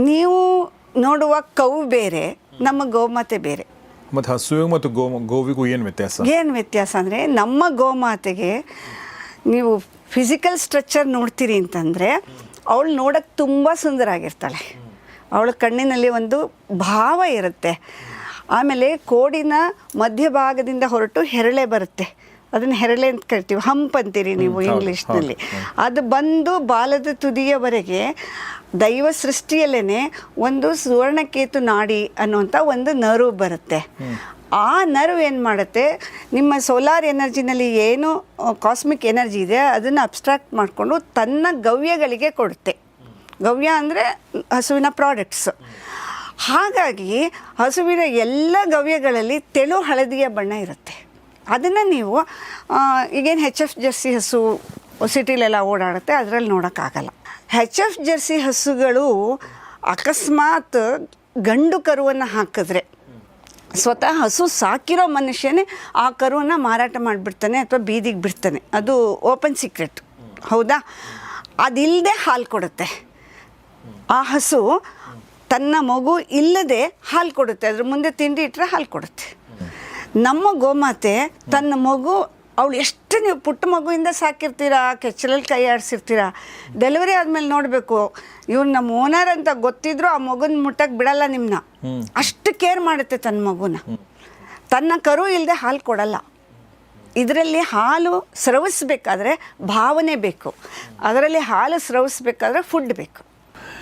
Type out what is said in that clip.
ನೀವು ನೋಡುವ ಕೌ ಬೇರೆ, ನಮ್ಮ ಗೋಮಾತೆ ಬೇರೆ. ಮತ್ತು ಹಸುವಿಗೂ ಮತ್ತು ಗೋವಿಗೂ ಏನು ವ್ಯತ್ಯಾಸ? ಏನು ವ್ಯತ್ಯಾಸ ಅಂದರೆ, ನಮ್ಮ ಗೋಮಾತೆಗೆ ನೀವು ಫಿಸಿಕಲ್ ಸ್ಟ್ರಕ್ಚರ್ ನೋಡ್ತೀರಿ ಅಂತಂದರೆ ಅವಳು ನೋಡೋಕ್ಕೆ ತುಂಬ ಸುಂದರ ಆಗಿರ್ತಾಳೆ. ಅವಳ ಕಣ್ಣಿನಲ್ಲಿ ಒಂದು ಭಾವ ಇರುತ್ತೆ. ಆಮೇಲೆ ಕೋಡಿನ ಮಧ್ಯಭಾಗದಿಂದ ಹೊರಟು ಹೆರಳೆ ಬರುತ್ತೆ, ಅದನ್ನು ಹೆರಳೆ ಅಂತ ಕರಿತೀವಿ, ಹಂಪ್ ಅಂತೀರಿ ನೀವು ಇಂಗ್ಲೀಷ್ನಲ್ಲಿ. ಅದು ಬಂದು ಬಾಲದ ತುದಿಯವರೆಗೆ ದೈವ ಸೃಷ್ಟಿಯಲ್ಲೇ ಒಂದು ಸುವರ್ಣಕೇತು ನಾಡಿ ಅನ್ನುವಂಥ ಒಂದು ನರ್ವ್ ಬರುತ್ತೆ. ಆ ನರ್ವ್ ಏನು ಮಾಡುತ್ತೆ, ನಿಮ್ಮ ಸೋಲಾರ್ ಎನರ್ಜಿನಲ್ಲಿ ಏನು ಕಾಸ್ಮಿಕ್ ಎನರ್ಜಿ ಇದೆ ಅದನ್ನು ಅಬ್ಸ್ಟ್ರಾಕ್ಟ್ ಮಾಡಿಕೊಂಡು ತನ್ನ ಗವ್ಯಗಳಿಗೆ ಕೊಡುತ್ತೆ. ಗವ್ಯ ಅಂದರೆ ಹಸುವಿನ ಪ್ರಾಡಕ್ಟ್ಸ್. ಹಾಗಾಗಿ ಹಸುವಿನ ಎಲ್ಲ ಗವ್ಯಗಳಲ್ಲಿ ತೆಳು ಹಳದಿಯ ಬಣ್ಣ ಇರುತ್ತೆ. ಅದನ್ನು ನೀವು ಈಗೇನು HF ಜರ್ಸಿ ಹಸು ಸಿಟಿಲೆಲ್ಲ ಓಡಾಡುತ್ತೆ, ಅದರಲ್ಲಿ ನೋಡೋಕ್ಕಾಗಲ್ಲ. HF ಜರ್ಸಿ ಹಸುಗಳು ಅಕಸ್ಮಾತ್ ಗಂಡು ಕರುವನ್ನು ಹಾಕಿದ್ರೆ ಸ್ವತಃ ಹಸು ಸಾಕಿರೋ ಮನುಷ್ಯನೇ ಆ ಕರುವನ್ನು ಮಾರಾಟ ಮಾಡಿಬಿಡ್ತಾನೆ ಅಥವಾ ಬೀದಿಗೆ ಬಿಡ್ತಾನೆ. ಅದು ಓಪನ್ ಸೀಕ್ರೆಟ್, ಹೌದಾ? ಅದಿಲ್ಲದೆ ಹಾಲು ಕೊಡುತ್ತೆ. ಆ ಹಸು ತನ್ನ ಮಗು ಇಲ್ಲದೆ ಹಾಲು ಕೊಡುತ್ತೆ, ಅದ್ರ ಮುಂದೆ ತಿಂಡಿ ಇಟ್ಟರೆ ಹಾಲು ಕೊಡುತ್ತೆ. ನಮ್ಮ ಗೋಮಾತೆ ತನ್ನ ಮಗು, ಅವಳು ಎಷ್ಟು ನೀವು ಪುಟ್ಟ ಮಗುವಿಂದ ಸಾಕಿರ್ತೀರಾ, ಕೆಚ್ಚಲಲ್ಲಿ ಕೈ ಆಡಿಸಿರ್ತೀರಾ, ಡೆಲಿವರಿ ಆದಮೇಲೆ ನೋಡಬೇಕು, ಇವ್ರು ನಮ್ಮ ಓನರ್ ಅಂತ ಗೊತ್ತಿದ್ರು ಆ ಮಗುನ ಮುಟ್ಟಕ್ಕೆ ಬಿಡಲ್ಲ ನಿಮ್ಮನ್ನ. ಅಷ್ಟು ಕೇರ್ ಮಾಡುತ್ತೆ ತನ್ನ ಮಗುನ. ತನ್ನ ಕರು ಇಲ್ಲದೆ ಹಾಲು ಕೊಡಲ್ಲ. ಇದರಲ್ಲಿ ಹಾಲು ಸ್ರವಿಸ್ಬೇಕಾದ್ರೆ ಭಾವನೆ ಬೇಕು, ಅದರಲ್ಲಿ ಹಾಲು ಸ್ರವಿಸ್ಬೇಕಾದ್ರೆ ಫುಡ್ ಬೇಕು.